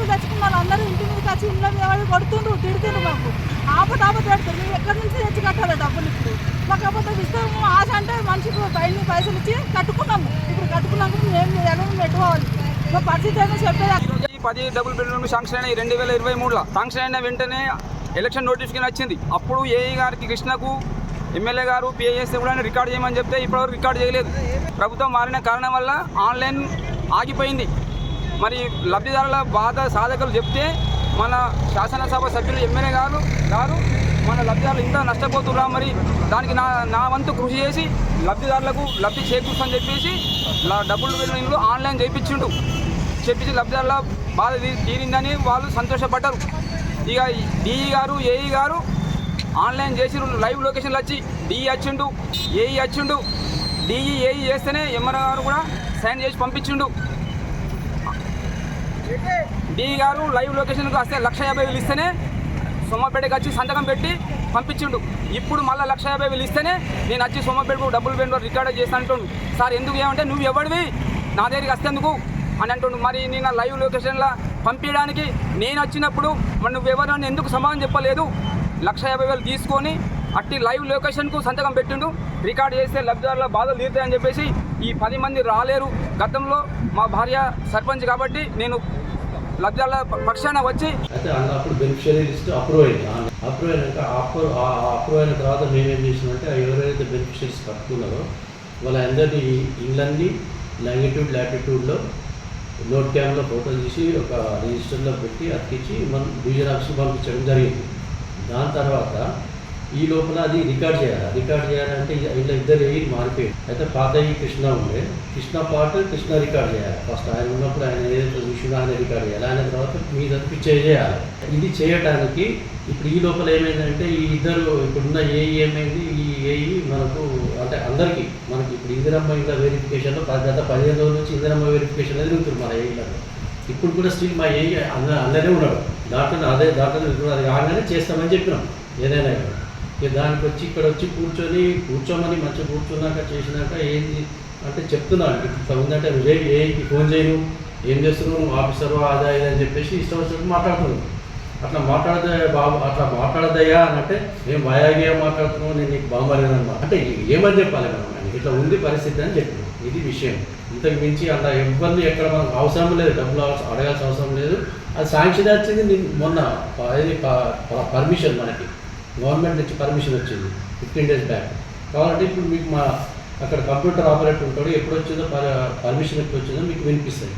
డబ్బులు తెచ్చుకున్న అందరూ ఇంటి మీద వచ్చి ఇంట్లో మీద కొడుతుండ్రు, తిడుతుండ్రు. మాకు ఆపద పెడతారు. మేము ఎక్కడి నుంచి తెచ్చి కట్టాలి డబ్బులు? ఇప్పుడు మాకు అబద్ధం ఇస్తాము. ఆశ అంటే మనిషికి పైసలు ఇచ్చి కట్టుకున్నాము. ఇప్పుడు కట్టుకున్నాక మేము ఎక్కడ పెట్టుకోవాలి? మా పరిస్థితి ఏమో చెప్పేది. 10 డబుల్ బెడ్రూమ్ శాంక్షన్ అయినాయి 2023లో. శాంక్షన్ అయిన వెంటనే ఎలక్షన్ నోటిఫికేషన్ వచ్చింది. అప్పుడు ఏఈ గారికి కృష్ణకు ఎమ్మెల్యే గారు పిఐఎస్ కూడా రికార్డ్ చేయమని చెప్తే ఇప్పటివరకు రికార్డ్ చేయలేదు. ప్రభుత్వం మారిన కారణం వల్ల ఆన్లైన్ ఆగిపోయింది. మరి లబ్ధిదారుల బాధ సాధకులు చెప్తే మన శాసనసభ సభ్యులు ఎమ్మెల్యే గారు మన లబ్ధిదారులు ఇంత నష్టపోతున్నా, మరి దానికి నా వంతు కృషి చేసి లబ్ధిదారులకు లబ్ధి చేకూర్చని చెప్పేసి డబుల్ బెడ్రూమ్లు ఆన్లైన్ చెప్పించి లబ్ధిదారుల బాధ తీరిందని వాళ్ళు సంతోషపడ్డారు. ఇక డిఈ గారు ఏఈ గారు ఆన్లైన్ చేసి లైవ్ లొకేషన్లు వచ్చి డిఈ వచ్చిండు, ఏఈ వచ్చిండు. డిఈ ఏఈ చేస్తేనే ఎంఆర్ఓ గారు కూడా సైన్ చేసి పంపించిండు. డిఈ గారు లైవ్ లొకేషన్కి వస్తే 1,50,000 ఇస్తేనే సోమపేటకి వచ్చి సంతకం పెట్టి పంపించిండు. ఇప్పుడు మళ్ళీ 1,50,000 ఇస్తేనే నేను వచ్చి సోమపేటకు డబుల్ బెడ్రూమ్ రికార్డ్ చేస్తాను అంటుండు. సార్ ఎందుకు ఏమంటే నువ్వు ఎవడివి నా దగ్గరికి వస్తేందుకు అని అంటుండు. మరి నేను లైవ్ లొకేషన్లో పంపించడానికి నేను వచ్చినప్పుడు మరి నువ్వెవరని ఎందుకు సమాధానం చెప్పలేదు? 1,50,000 తీసుకొని అట్టి లైవ్ లొకేషన్కు సంతకం పెట్టిండు. రికార్డ్ చేస్తే లబ్ధిదారుల బాధలు తీరుతాయని చెప్పేసి ఈ 10 మంది రాలేరు. గతంలో మా భార్య సర్పంచ్ కాబట్టి నేను లబ్ధిదారుల పక్షాన వచ్చి అయితే అప్పుడు బెనిఫిషియరీ లిస్ట్ అప్రూవ్ అయింది. అప్రూవ్ అయిన తర్వాత మేమేం చేసినామంటే ఎవరైతే బెనిఫిషియరీస్ కట్టుకున్నారో వాళ్ళందరినీ ఇళ్ళన్నీ లాంగిట్యూడ్లో నోట్ క్యామ్లో ఫోటో తీసి ఒక రిజిస్టర్లో పెట్టి అతికించి మనం డివిజన్ ఆఫీస్కి పంపించడం జరిగింది. దాని తర్వాత ఈ లోపల అది రికార్డ్ చేయాలంటే ఇలా ఇద్దరు మారిపోయాడు. అయితే పాత కృష్ణ ఉండే కృష్ణ రికార్డ్ చేయాలి. ఫస్ట్ ఆయన ఉన్నప్పుడు ఆయన ఏదైతే విషయంలో ఆయన రికార్డ్ చేయాలి. ఆయన తర్వాత మీద చేయాలి. ఇది చేయడానికి ఇప్పుడు ఈ లోపల ఏమైందంటే ఈ ఇద్దరు ఇప్పుడున్న ఏఈ ఏమైంది, ఈ ఏఈ మనకు అంటే అందరికీ మనకి ఇప్పుడు ఇందిరమ్మ ఇంట్లో వెరిఫికేషన్లో గత 15 రోజుల నుంచి ఇందిరమ్మ వెరిఫికేషన్ అనేది ఉంటుంది మన ఏఈలలో. ఇప్పుడు కూడా స్టిల్ మా ఏఈ అందరే ఉన్నాడు. దాంట్లో అది కాగానే చేస్తామని చెప్పినాం ఏదైనా. ఇక దానికి వచ్చి ఇక్కడ వచ్చి కూర్చోమని మంచిగా కూర్చున్నాక చేసినాక ఏంది అంటే చెప్తున్నాను ఇట్లా ఉందంటే రేపు ఏఈకి ఫోన్ చేయను, ఏం చేస్తున్నావు ఆఫీసరు అదా ఇది అని చెప్పేసి ఇష్టం వచ్చినట్టు మాట్లాడుతున్నాను. అట్లా మాట్లాడదయ్యా అని అంటే మేము భయాగా మాట్లాడుతున్నావు, నేను నీకు బాగుపడలేదన్నమాట. అంటే ఏమని చెప్పాలి మనం, ఇట్లా ఉంది పరిస్థితి అని చెప్పినాం. ఇది విషయం. ఇంతకు మించి అలా ఇబ్బంది ఎక్కడ మనకు అవసరం లేదు, డబ్బులు అడగాల్సిన అవసరం లేదు. అది శాంక్షన్ వచ్చింది మొన్న పర్మిషన్ మనకి గవర్నమెంట్ నుంచి పర్మిషన్ వచ్చింది 15 days బ్యాక్. కాబట్టి ఇప్పుడు మీకు మా అక్కడ కంప్యూటర్ ఆపరేటర్ ఉంటాడు, ఎప్పుడు వచ్చిందో పర్మిషన్ ఎప్పుడు వచ్చిందో మీకు వినిపిస్తుంది.